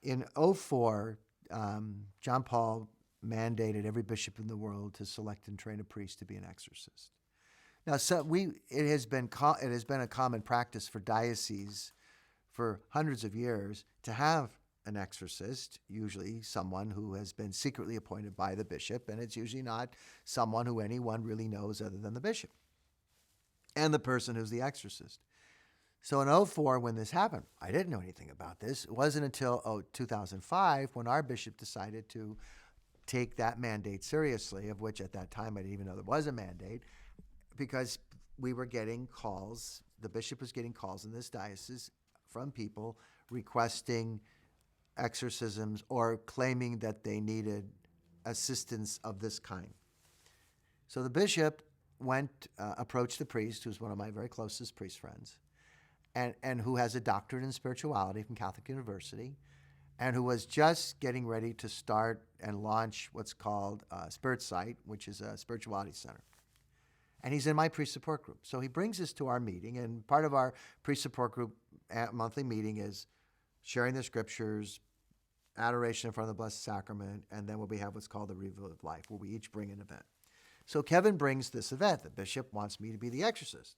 in '04, John Paul mandated every bishop in the world to select and train a priest to be an exorcist. Now, it has been a common practice for dioceses for hundreds of years to have an exorcist, usually someone who has been secretly appointed by the bishop, and it's usually not someone who anyone really knows other than the bishop and the person who's the exorcist. So in '04, when this happened, I didn't know anything about this. It wasn't until 2005 when our bishop decided to take that mandate seriously, of which at that time I didn't even know there was a mandate, because we were getting calls, the bishop was getting calls in this diocese from people requesting exorcisms or claiming that they needed assistance of this kind. So the bishop approached the priest, who's one of my very closest priest friends, and who has a doctorate in spirituality from Catholic University, and who was just getting ready to start and launch what's called Spirit Sight, which is a spirituality center. And he's in my priest support group. So he brings us to our meeting, and part of our priest support group monthly meeting is sharing the scriptures, adoration in front of the Blessed Sacrament, and then we have what's called the Reveal of Life, where we each bring an event. So Kevin brings this event. The bishop wants me to be the exorcist.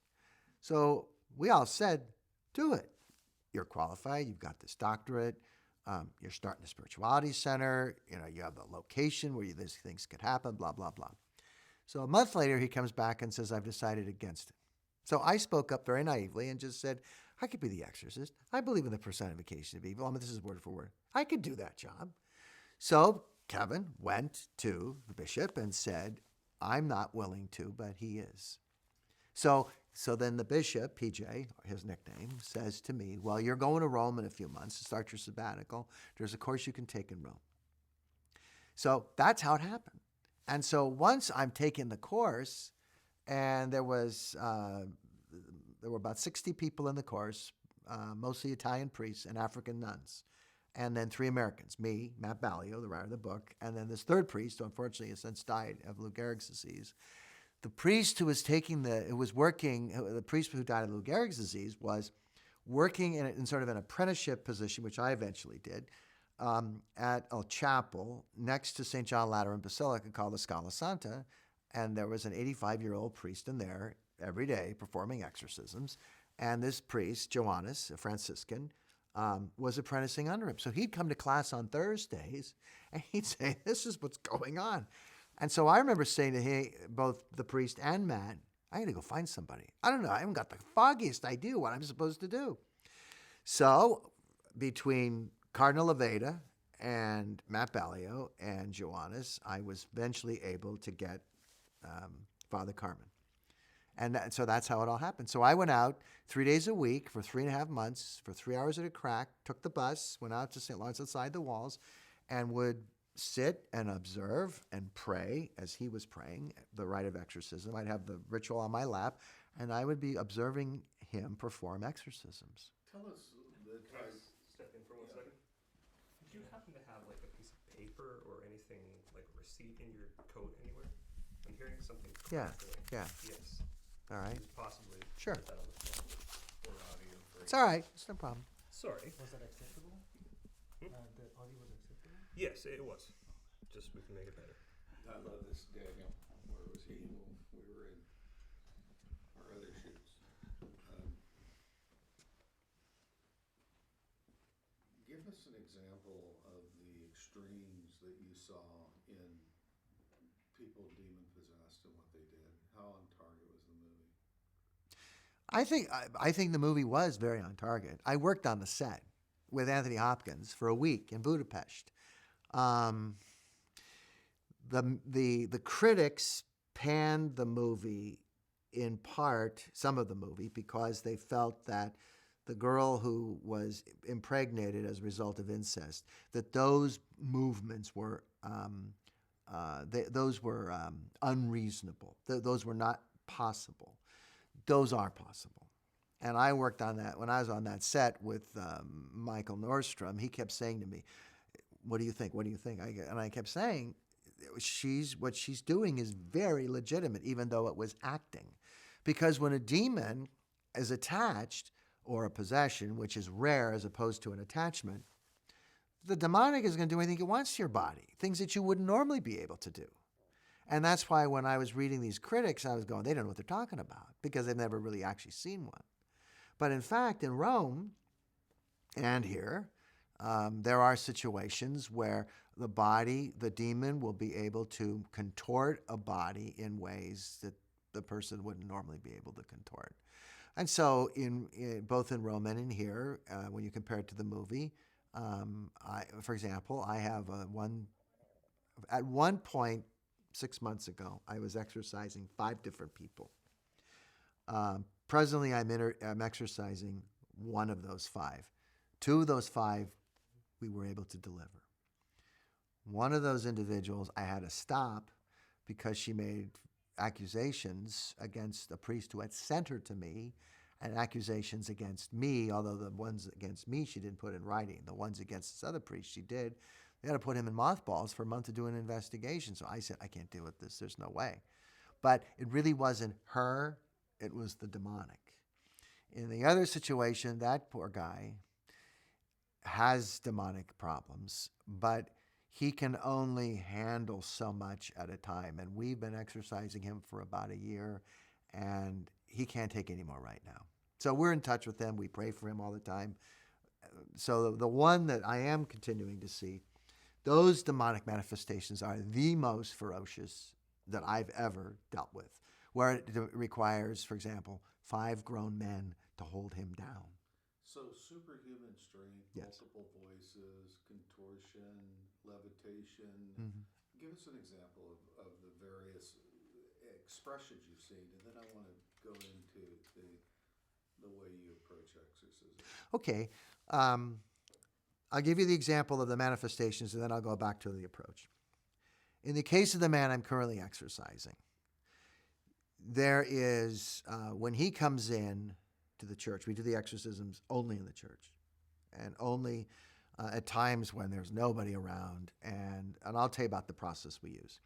So we all said, do it. You're qualified. You've got this doctorate. You're starting a spirituality center. You have the location where these things could happen, blah, blah, blah. So a month later, he comes back and says, I've decided against it. So I spoke up very naively and just said, I could be the exorcist. I believe in the personification of evil. This is word for word. I could do that job. So Kevin went to the bishop and said, I'm not willing to, but he is. So then the bishop, PJ, his nickname, says to me, well, you're going to Rome in a few months to start your sabbatical. There's a course you can take in Rome. So that's how it happened. And so once I'm taking the course, and there were about 60 people in the course, mostly Italian priests and African nuns, and then 3 Americans, me, Matt Ballio, the writer of the book, and then this third priest, who unfortunately has since died of Lou Gehrig's disease. The priest who was the priest who died of Lou Gehrig's disease was working in sort of an apprenticeship position, which I eventually did, at a chapel next to St. John Lateran Basilica called the Scala Santa, and there was an 85-year-old priest in there every day performing exorcisms, and this priest, Johannes, a Franciscan, was apprenticing under him. So he'd come to class on Thursdays, and he'd say, this is what's going on. And so I remember saying to both the priest and Matt, I got to go find somebody. I don't know. I haven't got the foggiest idea what I'm supposed to do. So between Cardinal Aveda and Matt Ballio and Johannes, I was eventually able to get Father Carmen. And so that's how it all happened. So I went out 3 days a week for 3.5 months, for 3 hours at a crack, took the bus, went out to St. Lawrence outside the walls, and would sit and observe and pray as he was praying, the rite of exorcism. I'd have the ritual on my lap, and I would be observing him perform exorcisms. Tell us. Can I step in for 1 second? Did you happen to have like a piece of paper or anything, like a receipt in your coat anywhere? I'm hearing something crackling. Yeah. Yes. All right. Possibly. Sure. Put that on the phone or audio. It's all right. It's no problem. Sorry. Was that acceptable? The audio was acceptable? Yes, it was. Just we can make it better. I love this, Daniel. Where was he when we were in our other shoots? Give us an example of the extremes that you saw in people demon-possessed and what they did. How on target was the movie? I think the movie was very on target. I worked on the set with Anthony Hopkins for a week in Budapest. The critics panned the movie in part, some of the movie, because they felt that the girl who was impregnated as a result of incest, that those movements were unreasonable. Those were not possible. Those are possible. And I worked on that. When I was on that set with Michael Nordstrom, he kept saying to me, what do you think? What do you think? And I kept saying, what she's doing is very legitimate, even though it was acting. Because when a demon is attached, or a possession, which is rare as opposed to an attachment, The demonic is going to do anything it wants to your body, things that you wouldn't normally be able to do. And that's why when I was reading these critics, I was going, they don't know what they're talking about because they've never really actually seen one. But in fact, in Rome and here, there are situations where the body, the demon, will be able to contort a body in ways that the person wouldn't normally be able to contort. And so, both in Rome and in here, when you compare it to the movie, for example, I have at one point 6 months ago, I was exorcising 5 different people. Presently, I'm exercising one of those 5. 2 of those 5 we were able to deliver. One of those individuals I had to stop because she made accusations against a priest who had sent her to me, and accusations against me, although the ones against me she didn't put in writing. The ones against this other priest she did. They had to put him in mothballs for a month to do an investigation. So I said, I can't deal with this. There's no way. But it really wasn't her. It was the demonic. In the other situation, that poor guy has demonic problems, but he can only handle so much at a time. And we've been exercising him for about a year, and he can't take any more right now. So we're in touch with him. We pray for him all the time. So the one that I am continuing to see, those demonic manifestations are the most ferocious that I've ever dealt with, where it requires, for example, 5 grown men to hold him down. So superhuman strength, Yes. multiple voices, contortion, levitation. Mm-hmm. Give us an example of the various expressions you've seen, and then I want to go into the way you approach exorcism. Okay. I'll give you the example of the manifestations, and then I'll go back to the approach. In the case of the man I'm currently exorcising, there is, when he comes in to the church, we do the exorcisms only in the church, and only at times when there's nobody around, and I'll tell you about the process we use.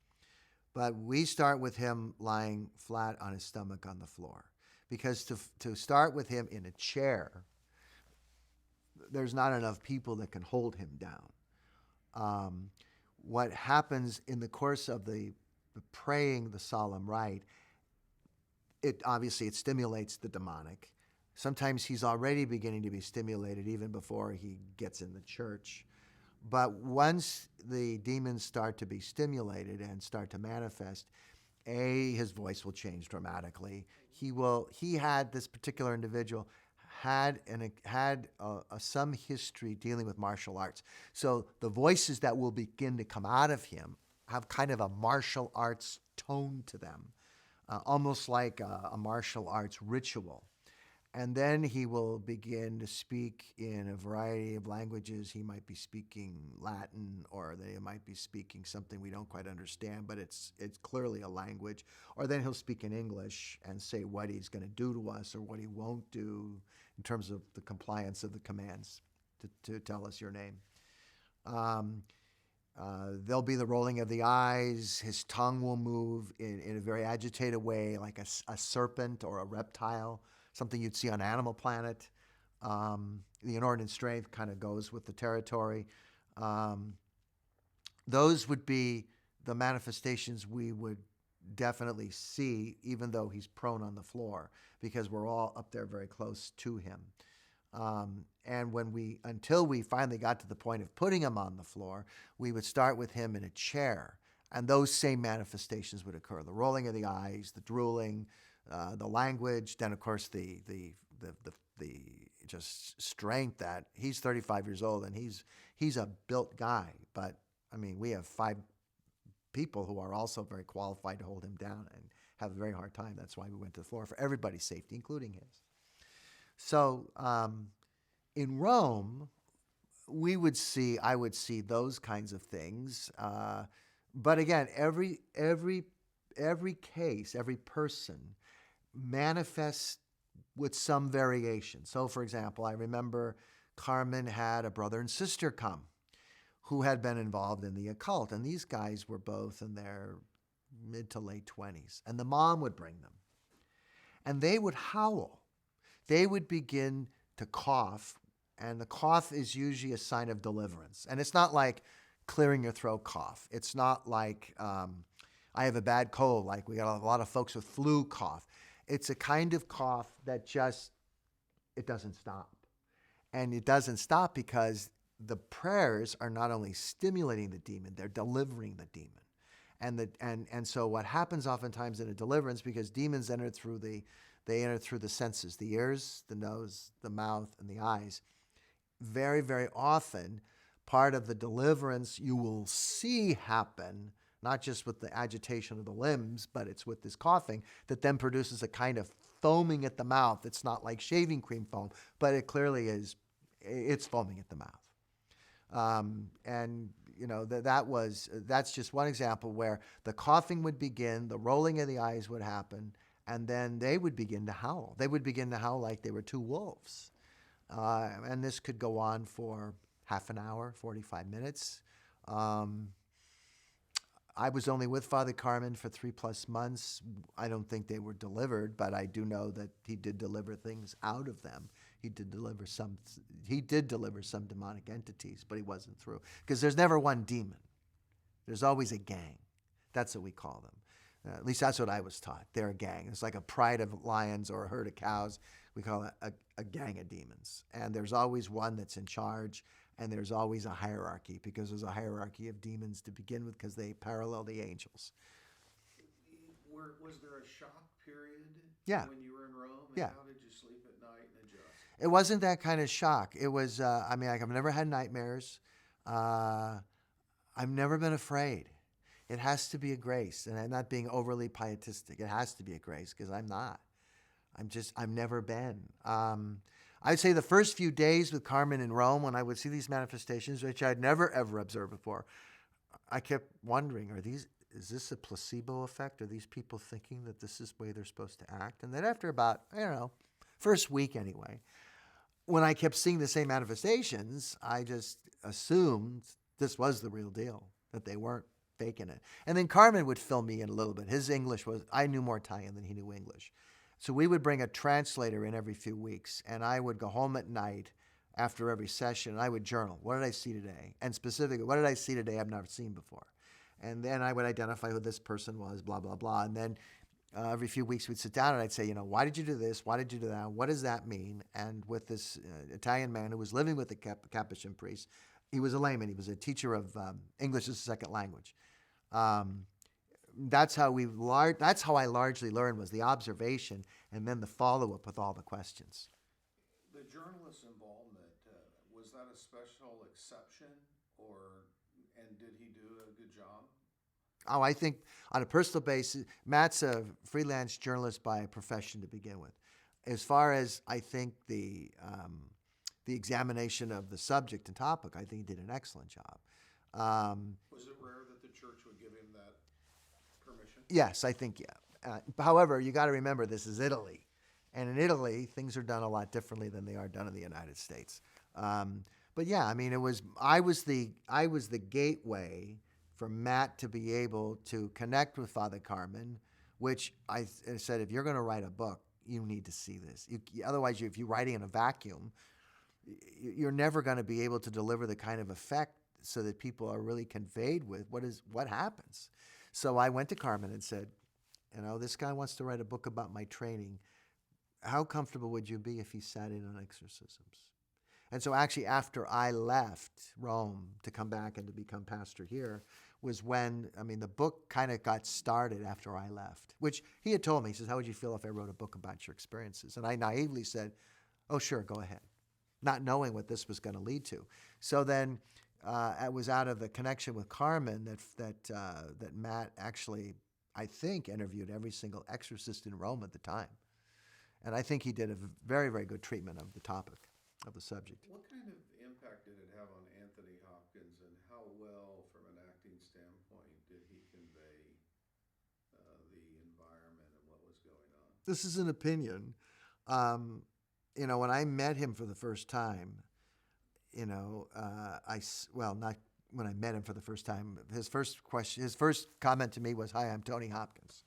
But we start with him lying flat on his stomach on the floor, because to start with him in a chair, there's not enough people that can hold him down. What happens in the course of the praying the solemn rite, it stimulates the demonic. Sometimes he's already beginning to be stimulated even before he gets in the church. But once the demons start to be stimulated and start to manifest, his voice will change dramatically. This particular individual had some history dealing with martial arts. So the voices that will begin to come out of him have kind of a martial arts tone to them, almost like a martial arts ritual. And then he will begin to speak in a variety of languages. He might be speaking Latin, or they might be speaking something we don't quite understand, but it's clearly a language. Or then he'll speak in English and say what he's going to do to us or what he won't do in terms of the compliance of the commands to tell us your name. There'll be the rolling of the eyes. His tongue will move in a very agitated way, like a serpent or a reptile, something you'd see on Animal Planet. The inordinate strength kind of goes with the territory. Those would be the manifestations we would definitely see, even though he's prone on the floor, because we're all up there very close to him. And until we finally got to the point of putting him on the floor, we would start with him in a chair, and those same manifestations would occur: the rolling of the eyes, the drooling, the language, then of course the just strength. That he's 35 years old and he's a built guy, but I mean, we have 5 people who are also very qualified to hold him down and have a very hard time. That's why we went to the floor, for everybody's safety, including his. So in Rome, I would see those kinds of things. But again, every case, every person manifests with some variation. So, for example, I remember Carmen had a brother and sister come who had been involved in the occult, and these guys were both in their mid to late 20s, and the mom would bring them, and they would howl. They would begin to cough And the cough is usually a sign of deliverance. And it's not like clearing your throat cough. It's not like I have a bad cold, like we got a lot of folks with flu cough. It's a kind of cough that just, it doesn't stop. And it doesn't stop because the prayers are not only stimulating the demon, they're delivering the demon. And so what happens oftentimes in a deliverance, because demons enter through the senses, the ears, the nose, the mouth, and the eyes. Very, very often, part of the deliverance you will see happen, not just with the agitation of the limbs, but it's with this coughing that then produces a kind of foaming at the mouth. It's not like shaving cream foam, but it clearly is, it's foaming at the mouth. And that's just one example where the coughing would begin, the rolling of the eyes would happen, and then they would begin to howl. They would begin to howl like they were two wolves. And this could go on for half an hour, 45 minutes. I was only with Father Carmen for 3+ months. I don't think they were delivered, but I do know that he did deliver things out of them. He did deliver some demonic entities, but he wasn't through. Because there's never one demon. There's always a gang. That's what we call them. At least that's what I was taught. They're a gang. It's like a pride of lions or a herd of cows. We call it a gang of demons. And there's always one that's in charge, and there's always a hierarchy, because there's a hierarchy of demons to begin with, because they parallel the angels. Was there a shock period when you were in Rome? And Yeah. how did you sleep at night and adjust? It wasn't that kind of shock. It was, I've never had nightmares. I've never been afraid. It has to be a grace, and I'm not being overly pietistic. It has to be a grace, because I'm not. I've never been. I'd say the first few days with Carmen in Rome, when I would see these manifestations, which I'd never ever observed before, I kept wondering, is this a placebo effect? Are these people thinking that this is the way they're supposed to act? And then after about, first week anyway, when I kept seeing the same manifestations, I just assumed this was the real deal, that they weren't faking it. And then Carmen would fill me in a little bit. His English I knew more Italian than he knew English. So we would bring a translator in every few weeks, and I would go home at night after every session, and I would journal. What did I see today? And specifically, what did I see today I've never seen before? And then I would identify who this person was, blah, blah, blah. And then every few weeks we'd sit down and I'd say, why did you do this? Why did you do that? What does that mean? And with this Italian man who was living with the Capuchin priest, he was a layman. He was a teacher of English as a second language. That's how I largely learned, was the observation and then the follow-up with all the questions. The journalist's involvement, was that a special exception, and did he do a good job? Oh, I think on a personal basis, Matt's a freelance journalist by profession to begin with. As far as I think the examination of the subject and topic, I think he did an excellent job. Was it rare that the church would give him that permission? Yes, I think, yeah. However, you got to remember this is Italy. And in Italy, things are done a lot differently than they are done in the United States. But yeah, I was the gateway for Matt to be able to connect with Father Carmen, which I said, if you're going to write a book, you need to see this. Otherwise, if you're writing in a vacuum, you're never going to be able to deliver the kind of effect so that people are really conveyed with what happens. So I went to Carmen and said, this guy wants to write a book about my training. How comfortable would you be if he sat in on exorcisms? And so actually after I left Rome to come back and to become pastor here was when, the book kind of got started after I left, which he had told me. He says, how would you feel if I wrote a book about your experiences? And I naively said, oh, sure, go ahead, not knowing what this was going to lead to. So then it was out of the connection with Carmen that Matt actually, I think, interviewed every single exorcist in Rome at the time. And I think he did a very, very good treatment of the topic, of the subject. What kind of impact did it have on Anthony Hopkins, and how well, from an acting standpoint, did he convey the environment and what was going on? This is an opinion. When I met him for the first time, not when I met him for the first time, his first comment to me was, "Hi, I'm Tony Hopkins."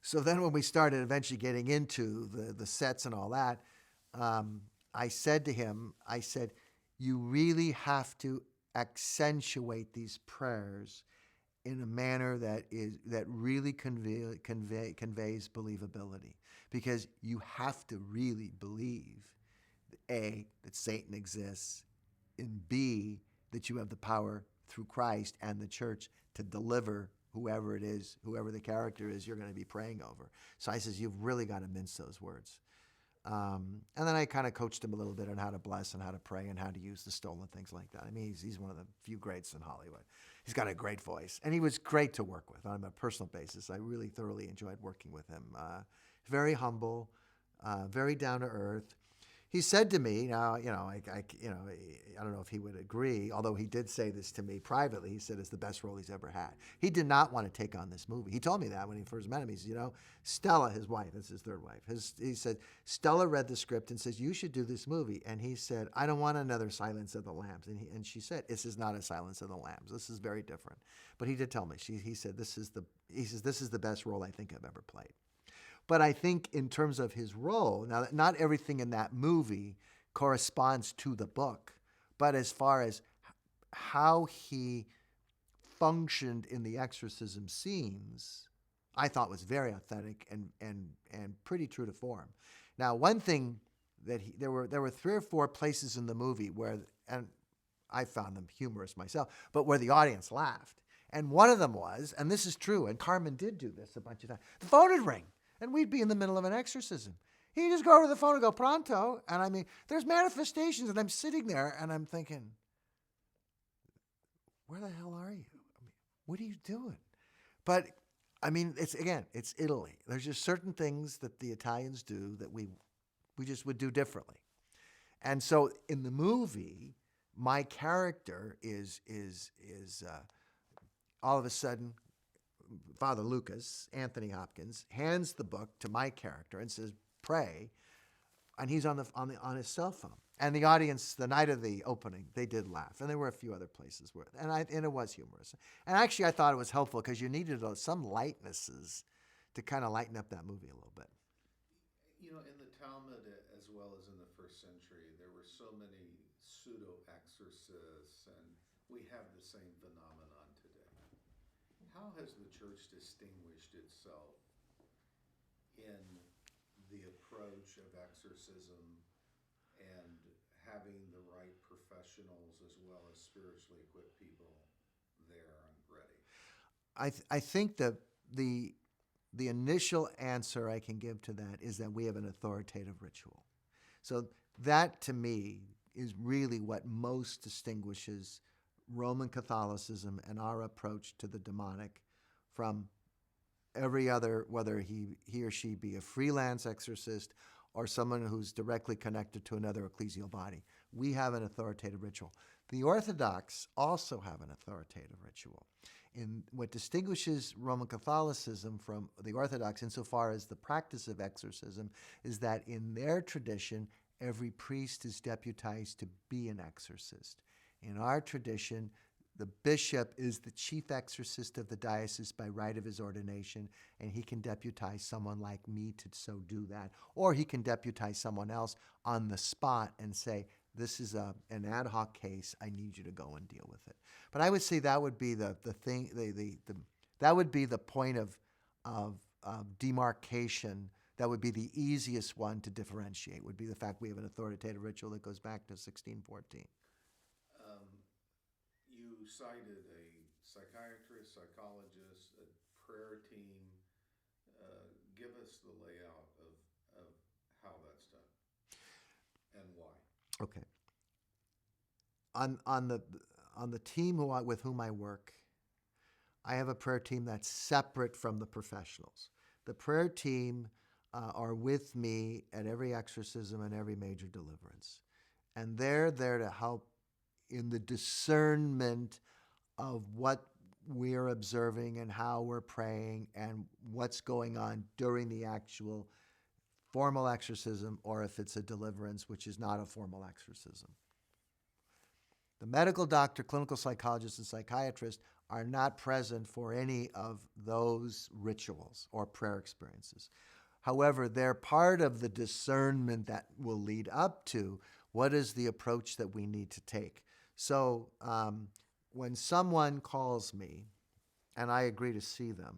So then when we started eventually getting into the sets and all that, I said to him, I said, you really have to accentuate these prayers in a manner that really conveys believability, because you have to really believe, A, that Satan exists, and B, that you have the power through Christ and the church to deliver whoever it is, whoever the character is you're going to be praying over. So I says, you've really got to mince those words. And then I kind of coached him a little bit on how to bless and how to pray and how to use the stole and things like that. I mean, he's one of the few greats in Hollywood. He's got a great voice, and he was great to work with on a personal basis. I really thoroughly enjoyed working with him. Very humble, very down to earth. He said to me, now, I don't know if he would agree, although he did say this to me privately. He said it's the best role he's ever had. He did not want to take on this movie. He told me that when he first met him. He said, Stella, his wife, that's his third wife, he said, Stella read the script and says, you should do this movie. And he said, I don't want another Silence of the Lambs. And she said, this is not a Silence of the Lambs. This is very different. But he did tell me, he said, this is the best role I think I've ever played. But I think in terms of his role, now not everything in that movie corresponds to the book, but as far as how he functioned in the exorcism scenes, I thought was very authentic and pretty true to form. Now, one thing that there were 3 or 4 places in the movie where, and I found them humorous myself, but where the audience laughed. And one of them was, and this is true, and Carmen did do this a bunch of times, the phone would ring. And we'd be in the middle of an exorcism. He'd just go over to the phone and go, pronto. And I mean, there's manifestations, and I'm sitting there, and I'm thinking, where the hell are you? I mean, what are you doing? But, I mean, it's Italy. There's just certain things that the Italians do that we just would do differently. And so in the movie, my character is all of a sudden, Father Lucas, Anthony Hopkins, hands the book to my character and says, pray, and he's on his cell phone. And the audience, the night of the opening, they did laugh. And there were a few other places where, and it was humorous. And actually, I thought it was helpful because you needed some lightnesses to kind of lighten up that movie a little bit. In the Talmud, as well as in the first century, there were so many pseudo-exorcists, and we have the same phenomenon today. How has the church distinguished itself in the approach of exorcism and having the right professionals as well as spiritually equipped people there and ready? I think that the initial answer I can give to that is that we have an authoritative ritual. So that, to me, is really what most distinguishes Roman Catholicism and our approach to the demonic from every other, whether he or she be a freelance exorcist or someone who's directly connected to another ecclesial body. We have an authoritative ritual. The Orthodox also have an authoritative ritual. In what distinguishes Roman Catholicism from the Orthodox insofar as the practice of exorcism is that in their tradition, every priest is deputized to be an exorcist. In our tradition, the bishop is the chief exorcist of the diocese by right of his ordination, and he can deputize someone like me to so do that. Or he can deputize someone else on the spot and say, this is an ad hoc case, I need you to go and deal with it. But I would say that would be the thing, that would be the point of demarcation. That would be the easiest one to differentiate, would be the fact we have an authoritative ritual that goes back to 1614. You cited a psychiatrist, psychologist, a prayer team. Give us the layout of how that's done and why. Okay. On the team with whom I work, I have a prayer team that's separate from the professionals. The prayer team are with me at every exorcism and every major deliverance. And they're there to help in the discernment of what we're observing and how we're praying and what's going on during the actual formal exorcism, or if it's a deliverance, which is not a formal exorcism. The medical doctor, clinical psychologist, and psychiatrist are not present for any of those rituals or prayer experiences. However, they're part of the discernment that will lead up to what is the approach that we need to take. So when someone calls me and I agree to see them,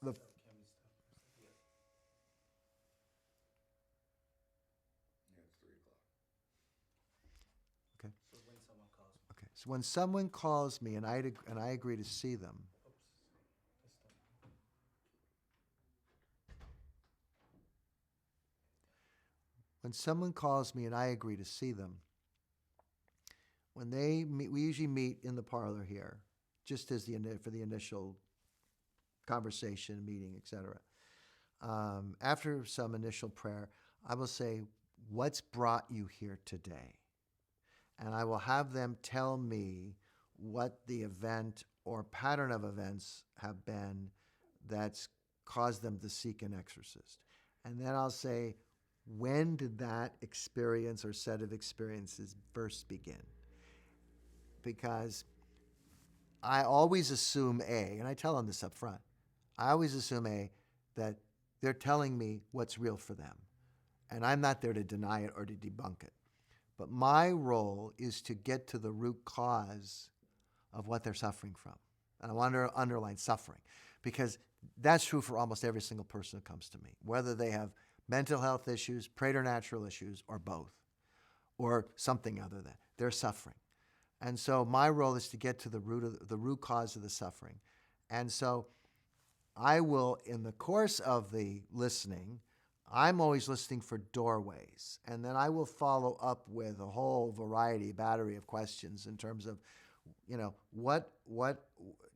the Can we stop for a second? Yeah, it's 3 o'clock. So when someone calls me, okay, so when someone calls me and I agree to see them, oops, let's stop. when someone calls me and I agree to see them, when they meet, we usually meet in the parlor here, just as for the initial conversation, meeting, etc. After some initial prayer, I will say, "What's brought you here today?" And I will have them tell me what the event or pattern of events have been that's caused them to seek an exorcist. And then I'll say, when did that experience or set of experiences first begin? Because I always assume and I tell them this up front, I always assume that they're telling me what's real for them. And I'm not there to deny it or to debunk it. But my role is to get to the root cause of what they're suffering from. And I want to underline suffering, because that's true for almost every single person who comes to me, whether they have mental health issues, preternatural issues, or both, or something other than. They're suffering. And so my role is to get to the root cause of the suffering. And so I will, in the course of the listening, I'm always listening for doorways, and then I will follow up with a whole battery of questions in terms of,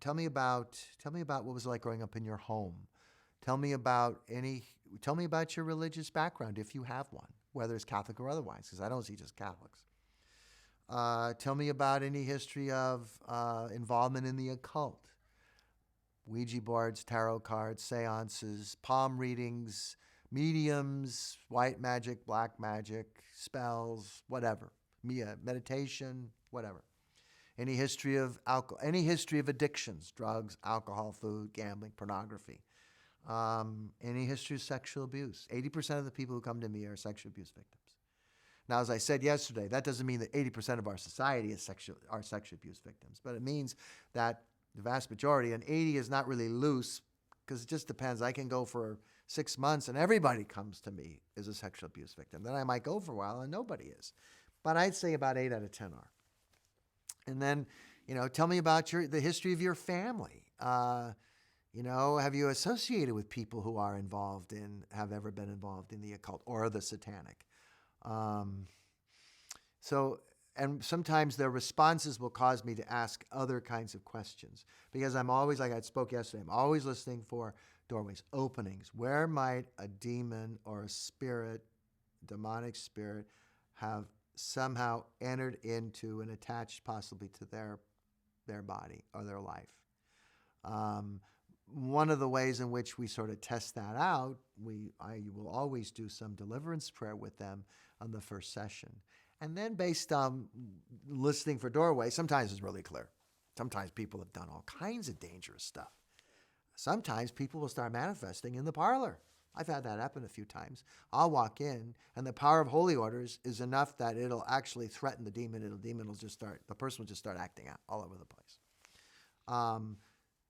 tell me about what was it like growing up in your home. Tell me about your religious background, if you have one, whether it's Catholic or otherwise, because I don't see just Catholics. Tell me about any history of involvement in the occult. Ouija boards, tarot cards, seances, palm readings, mediums, white magic, black magic, spells, whatever, meditation, whatever. Any history of alcohol, any history of addictions, drugs, alcohol, food, gambling, pornography. Any history of sexual abuse. 80% of the people who come to me are sexual abuse victims. Now, as I said yesterday, that doesn't mean that 80% of our society are sexual abuse victims, but it means that the vast majority, and 80 is not really loose, because it just depends. I can go for 6 months and everybody comes to me as a sexual abuse victim. Then I might go for a while and nobody is. But I'd say about 8 out of 10 are. And then, tell me about the history of your family. Have you associated with people who have ever been involved in the occult or the satanic? And sometimes their responses will cause me to ask other kinds of questions, because I'm always, like I spoke yesterday, I'm always listening for doorways, openings. Where might a demon or a demonic spirit, have somehow entered into and attached possibly to their body or their life? One of the ways in which we sort of test that out, I will always do some deliverance prayer with them on the first session. And then, based on listening for doorways, sometimes it's really clear. Sometimes people have done all kinds of dangerous stuff. Sometimes people will start manifesting in the parlor. I've had that happen a few times. I'll walk in, and the power of holy orders is enough that it'll actually threaten the demon. The person will just start acting out all over the place.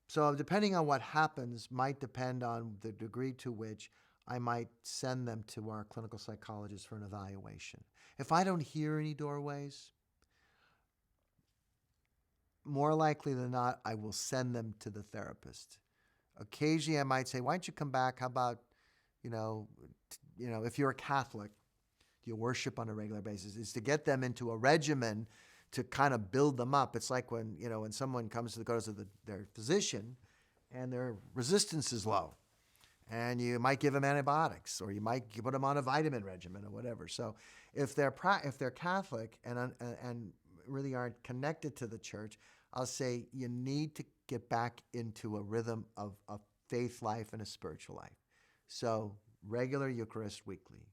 So depending on what happens might depend on the degree to which I might send them to our clinical psychologist for an evaluation. If I don't hear any doorways, more likely than not, I will send them to the therapist. Occasionally, I might say, "Why don't you come back? How about, if you're a Catholic, do you worship on a regular basis?" Is to get them into a regimen to kind of build them up. It's like when someone goes to their physician and their resistance is low. And you might give them antibiotics, or you might put them on a vitamin regimen or whatever. So if they're Catholic and really aren't connected to the church, I'll say you need to get back into a rhythm of a faith life and a spiritual life. So regular Eucharist weekly,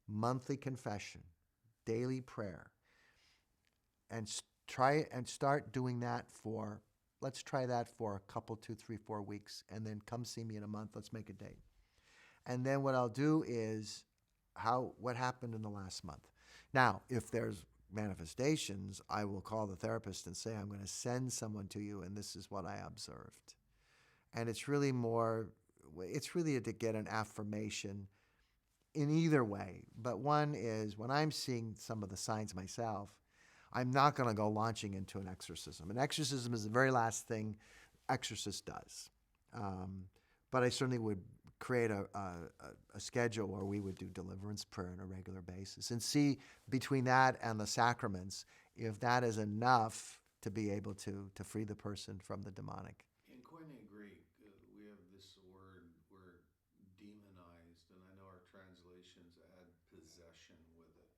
monthly confession, daily prayer, and start doing that let's try that for a couple, 2, 3, 4 weeks, and then come see me in a month. Let's make a date. And then what I'll do is what happened in the last month. Now, if there's manifestations, I will call the therapist and say, I'm going to send someone to you, and this is what I observed. And it's really to get an affirmation in either way. But one is when I'm seeing some of the signs myself, I'm not going to go launching into an exorcism. An exorcism is the very last thing exorcist does. But I certainly would create a schedule where we would do deliverance prayer on a regular basis and see between that and the sacraments if that is enough to be able to free the person from the demonic. In Koine Greek, we have this word demonized, and I know our translations add possession with it.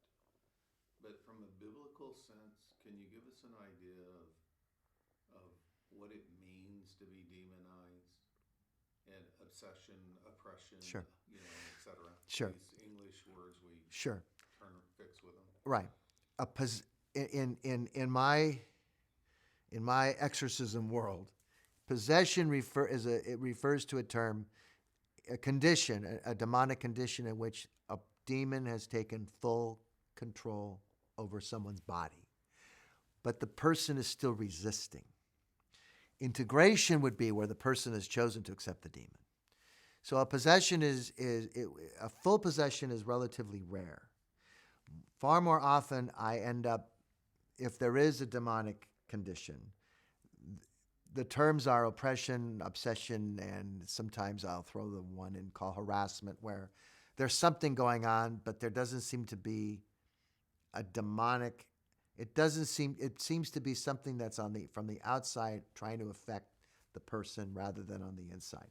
But from a biblical sense, can you give us an idea of what it means to be demonized? And obsession, oppression, Sure. Et cetera. Sure. These English words we Sure. turn or fix with them. Right. In my exorcism world, possession refers to a term, a condition, a demonic condition in which a demon has taken full control over someone's body, but the person is still resisting. Integration would be where the person has chosen to accept the demon. So a full possession is relatively rare. Far more often, I end up, if there is a demonic condition, the terms are oppression, obsession, and sometimes I'll throw the one in called harassment, where there's something going on, but there doesn't seem to be a demonic. It seems to be something that's from the outside trying to affect the person rather than on the inside.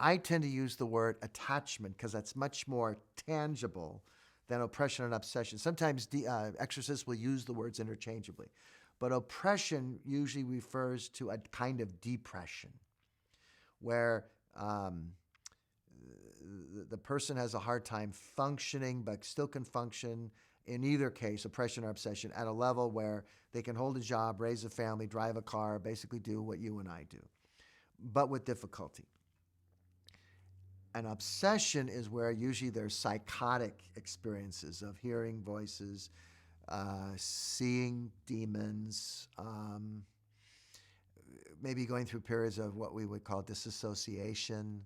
I tend to use the word attachment because that's much more tangible than oppression and obsession. Sometimes exorcists will use the words interchangeably, but oppression usually refers to a kind of depression where the person has a hard time functioning but still can function. In either case, oppression or obsession, at a level where they can hold a job, raise a family, drive a car, basically do what you and I do, but with difficulty. An obsession is where usually there's psychotic experiences of hearing voices, seeing demons, maybe going through periods of what we would call disassociation,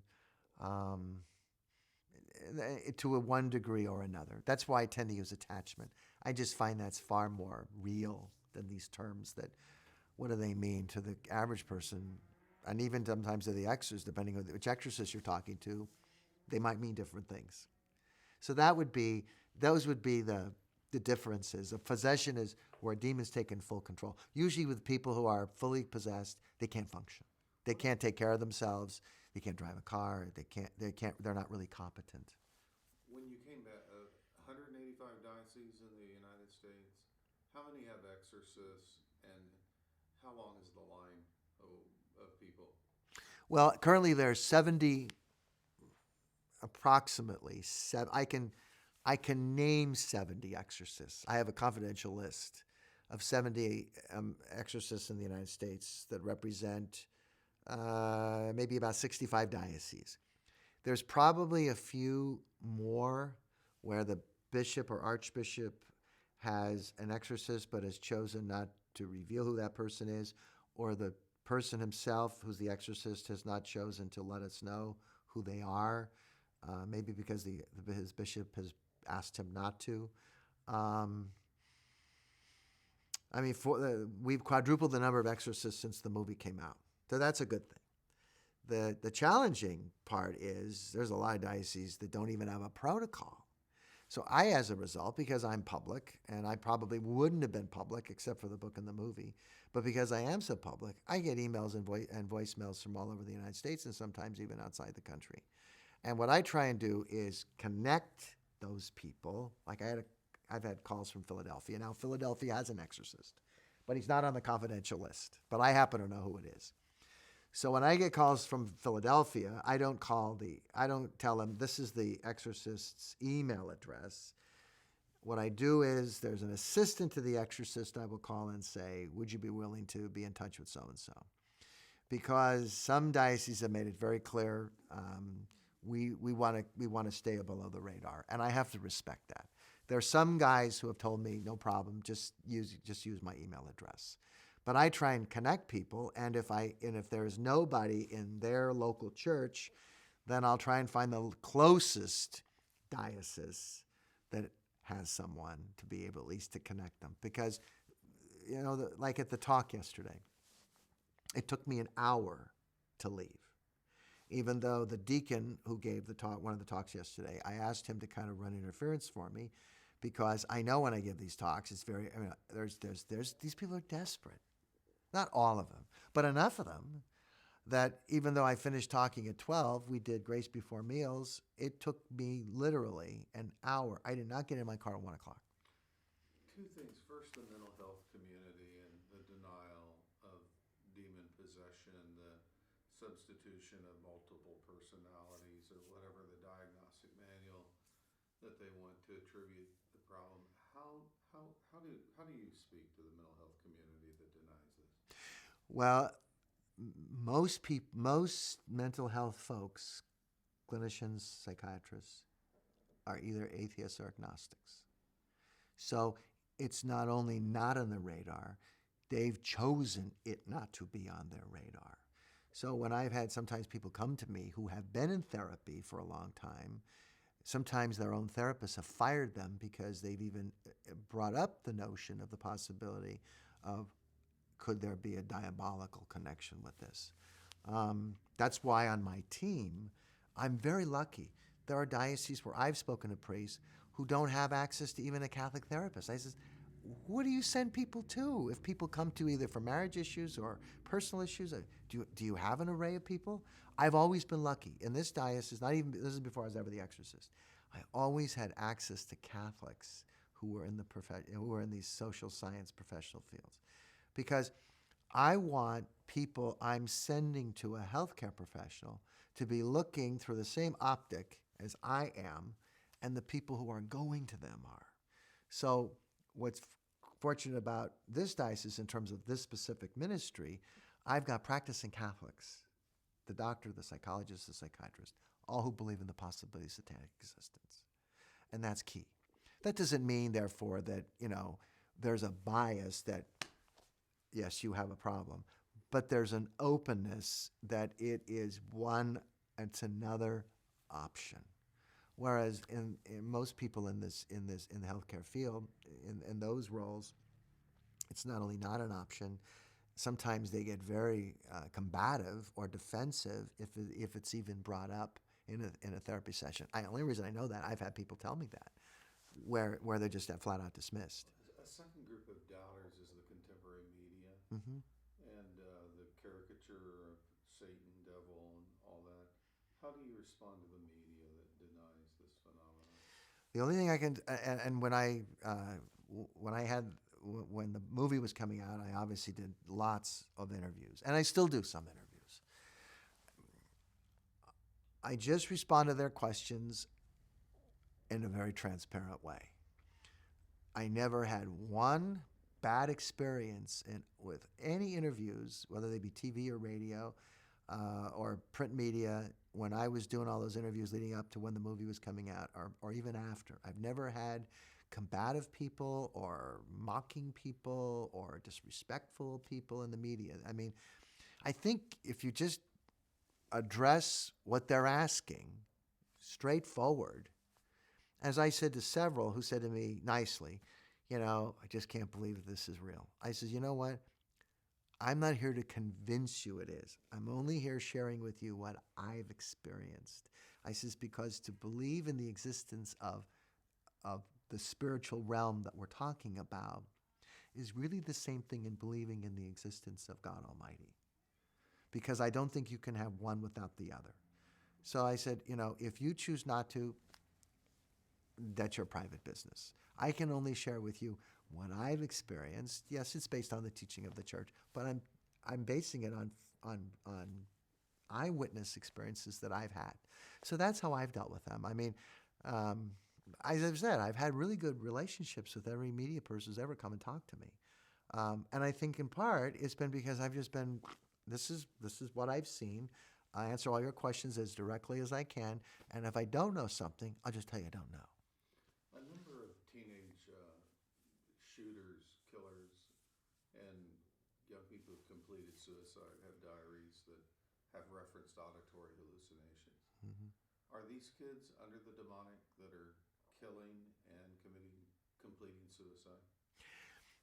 to one degree or another. That's why I tend to use attachment. I just find that's far more real than these terms that, what do they mean to the average person? And even sometimes to the exorcist, depending on which exorcist you're talking to, they might mean different things. So those would be the differences. A possession is where demons taken full control. Usually with people who are fully possessed, they can't function. They can't take care of themselves. They can't drive a car. They're not really competent. When you came back, 185 dioceses in the United States, how many have exorcists, and how long is the line of people? Well, currently there's 70, approximately. I can name 70 exorcists. I have a confidential list of 70 exorcists in the United States that represent maybe about 65 dioceses. There's probably a few more where the bishop or archbishop has an exorcist but has chosen not to reveal who that person is, or the person himself, who's the exorcist, has not chosen to let us know who they are, maybe because his bishop has asked him not to. We've quadrupled the number of exorcists since the movie came out. So that's a good thing. The challenging part is there's a lot of dioceses that don't even have a protocol. So I, as a result, because I'm public, and I probably wouldn't have been public except for the book and the movie, but because I am so public, I get emails and voicemails from all over the United States and sometimes even outside the country. And what I try and do is connect those people. Like I've had calls from Philadelphia. Now, Philadelphia has an exorcist, but he's not on the confidential list. But I happen to know who it is. So when I get calls from Philadelphia, I don't tell them this is the exorcist's email address. What I do is there's an assistant to the exorcist I will call and say, would you be willing to be in touch with so-and-so? Because some dioceses have made it very clear we want to stay below the radar, and I have to respect that. There are some guys who have told me, no problem, just use my email address. But I try and connect people, and if there's nobody in their local church, then I'll try and find the closest diocese that has someone to be able at least to connect them. Because, like at the talk yesterday, it took me an hour to leave. Even though the deacon who gave the talk, one of the talks yesterday, I asked him to kind of run interference for me, because I know when I give these talks, it's very, there's these people are desperate. Not all of them, but enough of them that even though I finished talking at 12, we did Grace Before Meals. It took me literally an hour. I did not get in my car at 1 o'clock. Two things. First, the mental health community and the denial of demon possession, the substitution of multiple personalities, or whatever the diagnostic manual that they want to attribute the problem. How do you speak to the mental health community that denies this? Well, most mental health folks, clinicians, psychiatrists, are either atheists or agnostics. So it's not only not on the radar, they've chosen it not to be on their radar. So when I've had sometimes people come to me who have been in therapy for a long time, sometimes their own therapists have fired them because they've even brought up the notion of the possibility of, could there be a diabolical connection with this? That's why on my team, I'm very lucky. There are dioceses where I've spoken to priests who don't have access to even a Catholic therapist. I says, who do you send people to? If people come to either for marriage issues or personal issues, do you have an array of people? I've always been lucky. In this diocese, this is before I was ever the exorcist, I always had access to Catholics who were in these social science professional fields. Because I want people I'm sending to a healthcare professional to be looking through the same optic as I am, and the people who are going to them are. So what's fortunate about this diocese in terms of this specific ministry, I've got practicing Catholics, the doctor, the psychologist, the psychiatrist, all who believe in the possibility of satanic existence. And that's key. That doesn't mean, therefore, that, there's a bias that, yes, you have a problem, but there's an openness that it is it's another option. Whereas in most people in the healthcare field, in those roles, it's not only not an option, sometimes they get very combative or defensive if it's even brought up in a therapy session. The only reason I know that, I've had people tell me that, where they're just flat out dismissed. A second group of doubters is the contemporary media, Mm-hmm. and the caricature of Satan, devil, and all that. How do you respond to the media that denies this phenomenon? The only thing I can, and when the movie was coming out, I obviously did lots of interviews, and I still do some interviews. I just respond to their questions in a very transparent way. I never had one bad experience with any interviews, whether they be TV or radio or print media, when I was doing all those interviews leading up to when the movie was coming out, or even after. I've never had combative people or mocking people or disrespectful people in the media. I mean, I think if you just address what they're asking straightforward, as I said to several who said to me nicely, I just can't believe that this is real. I says, you know what? I'm not here to convince you it is. I'm only here sharing with you what I've experienced. I says, because to believe in the existence of the spiritual realm that we're talking about is really the same thing in believing in the existence of God Almighty. Because I don't think you can have one without the other. So I said, if you choose not to, that's your private business. I can only share with you what I've experienced. Yes, it's based on the teaching of the church, but I'm basing it on eyewitness experiences that I've had. So that's how I've dealt with them. I mean, as I've said, I've had really good relationships with every media person who's ever come and talked to me. And I think in part it's been because I've just been, this is what I've seen. I answer all your questions as directly as I can, and if I don't know something, I'll just tell you I don't know. A number of teenage shooters, killers, and young people who've completed suicide have diaries that have referenced auditory hallucinations. Mhm. Are these kids under the demonic that are killing and completing suicide?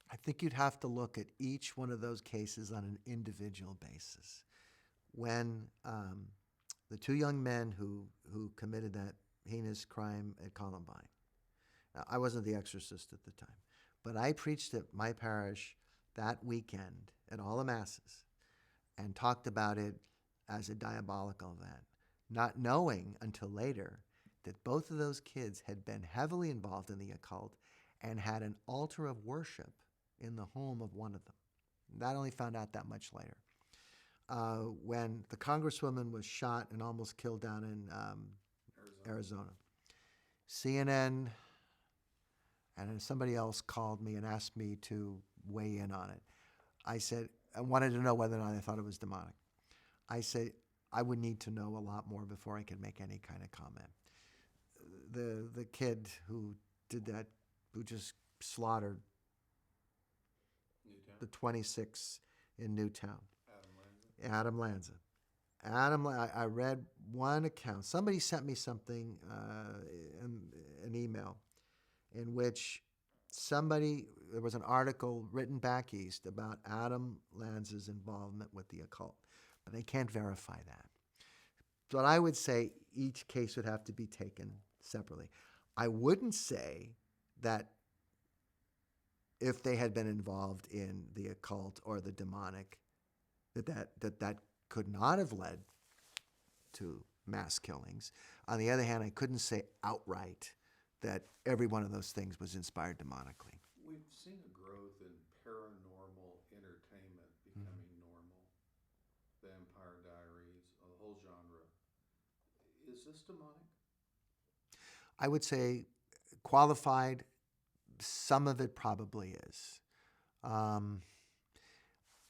I think you'd have to look at each one of those cases on an individual basis. When the two young men who committed that heinous crime at Columbine, now, I wasn't the exorcist at the time, but I preached at my parish that weekend at all the masses and talked about it as a diabolical event, not knowing until later that both of those kids had been heavily involved in the occult and had an altar of worship in the home of one of them. That only found out that much later. When the congresswoman was shot and almost killed down in Arizona, CNN and then somebody else called me and asked me to weigh in on it. I said, I wanted to know whether or not I thought it was demonic. I said, I would need to know a lot more before I could make any kind of comment. The kid who did that, who just slaughtered Newtown? the 26 in Newtown, Adam Lanza? Adam Lanza. I read one account. Somebody sent me something, an email, in which there was an article written back east about Adam Lanza's involvement with the occult, but they can't verify that. But I would say each case would have to be taken separately. I wouldn't say that if they had been involved in the occult or the demonic, that could not have led to mass killings. On the other hand, I couldn't say outright that every one of those things was inspired demonically. We've seen a growth in paranormal entertainment becoming normal. Vampire Diaries, a whole genre. Is this demonic? I would say qualified, some of it probably is.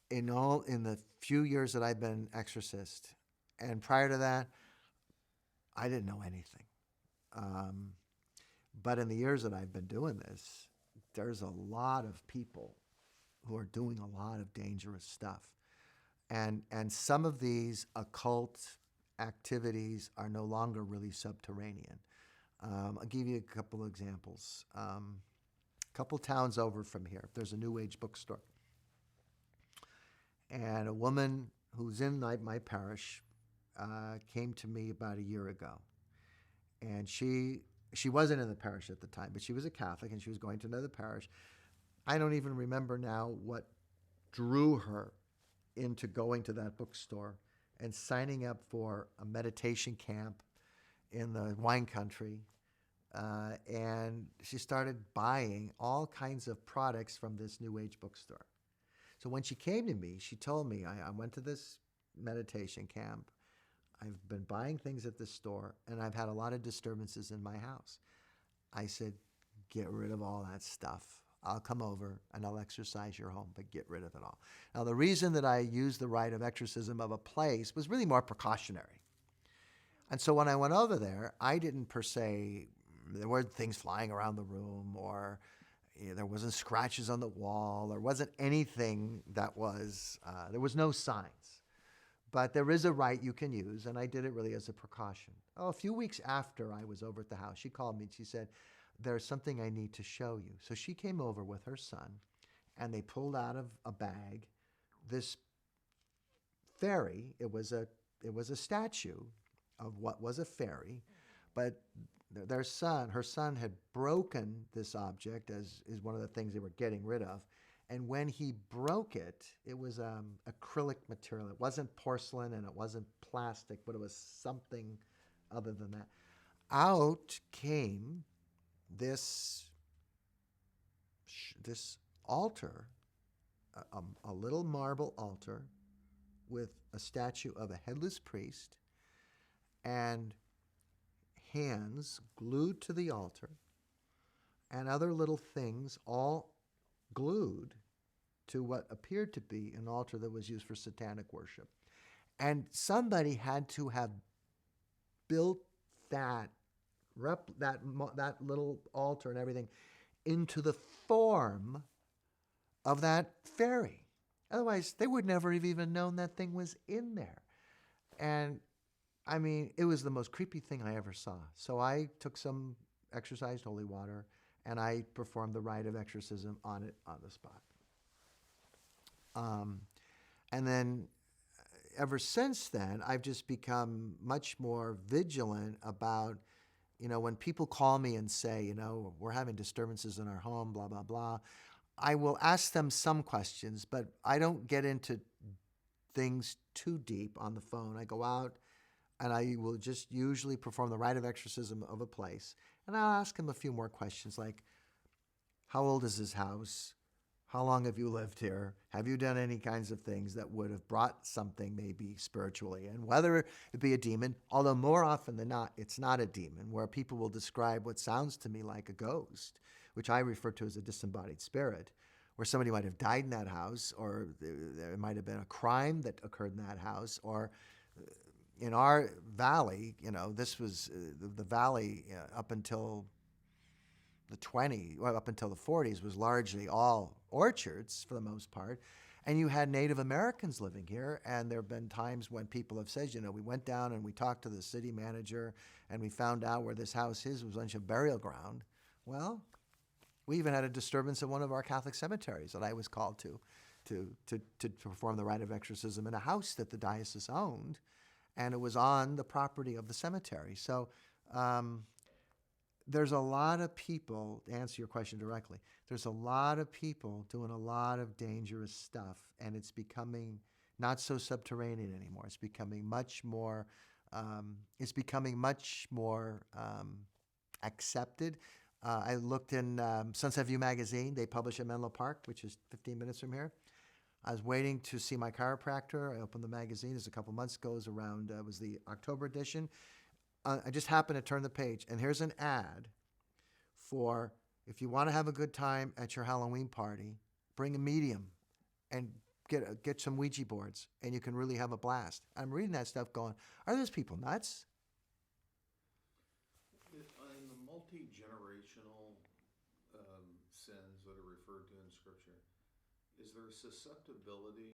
In the few years that I've been exorcist, and prior to that, I didn't know anything. But in the years that I've been doing this, there's a lot of people who are doing a lot of dangerous stuff. And some of these occult activities are no longer really subterranean. I'll give you a couple of examples. A couple towns over from here, there's a New Age bookstore. And a woman who's in my parish came to me about a year ago. And she wasn't in the parish at the time, but she was a Catholic and she was going to another parish. I don't even remember now what drew her into going to that bookstore and signing up for a meditation camp in the wine country. And she started buying all kinds of products from this New Age bookstore. So when she came to me, she told me, I went to this meditation camp. I've been buying things at this store, and I've had a lot of disturbances in my house. I said, get rid of all that stuff. I'll come over and I'll exorcise your home, but get rid of it all. Now, the reason that I used the rite of exorcism of a place was really more precautionary. And so when I went over there, I didn't per se, there weren't things flying around the room, or there wasn't scratches on the wall. There wasn't anything that was, there was no signs. But there is a rite you can use, and I did it really as a precaution. A few weeks after I was over at the house, she called me and she said, there's something I need to show you. So she came over with her son, and they pulled out of a bag this fairy. It was a statue of what was a fairy, but her son had broken this object, as is one of the things they were getting rid of. And when he broke it, it was acrylic material. It wasn't porcelain and it wasn't plastic, but it was something other than that. Out came this altar, a little marble altar with a statue of a headless priest and hands glued to the altar and other little things all glued to what appeared to be an altar that was used for satanic worship. And somebody had to have built that that little altar and everything into the form of that fairy. Otherwise, they would never have even known that thing was in there. And I mean, it was the most creepy thing I ever saw. So I took some exorcised holy water and I performed the rite of exorcism on it on the spot. And then ever since then, I've just become much more vigilant about, when people call me and say, we're having disturbances in our home, blah, blah, blah. I will ask them some questions, but I don't get into things too deep on the phone. I go out and I will just usually perform the rite of exorcism of a place. And I'll ask them a few more questions like, how old is this house? How long have you lived here? Have you done any kinds of things that would have brought something maybe spiritually? And whether it be a demon, although more often than not, it's not a demon, where people will describe what sounds to me like a ghost, which I refer to as a disembodied spirit, where somebody might have died in that house, or there might have been a crime that occurred in that house, or in our valley, this was the valley up until up until the 40s was largely all orchards for the most part. And you had Native Americans living here. And there have been times when people have said, we went down and we talked to the city manager and we found out where this house is was a bunch of burial ground. Well, we even had a disturbance in one of our Catholic cemeteries that I was called to perform the rite of exorcism in a house that the diocese owned. And it was on the property of the cemetery. So, there's a lot of people, to answer your question directly, there's a lot of people doing a lot of dangerous stuff, and it's becoming not so subterranean anymore. It's becoming much more accepted. I looked in Sunset View magazine. They publish in Menlo Park, which is 15 minutes from here. I was waiting to see my chiropractor. I opened the magazine. It was a couple months ago. It was the October edition. I just happened to turn the page, and here's an ad for if you want to have a good time at your Halloween party, bring a medium and get some Ouija boards, and you can really have a blast. I'm reading that stuff going, are those people nuts? In the multi-generational sins that are referred to in Scripture, is there a susceptibility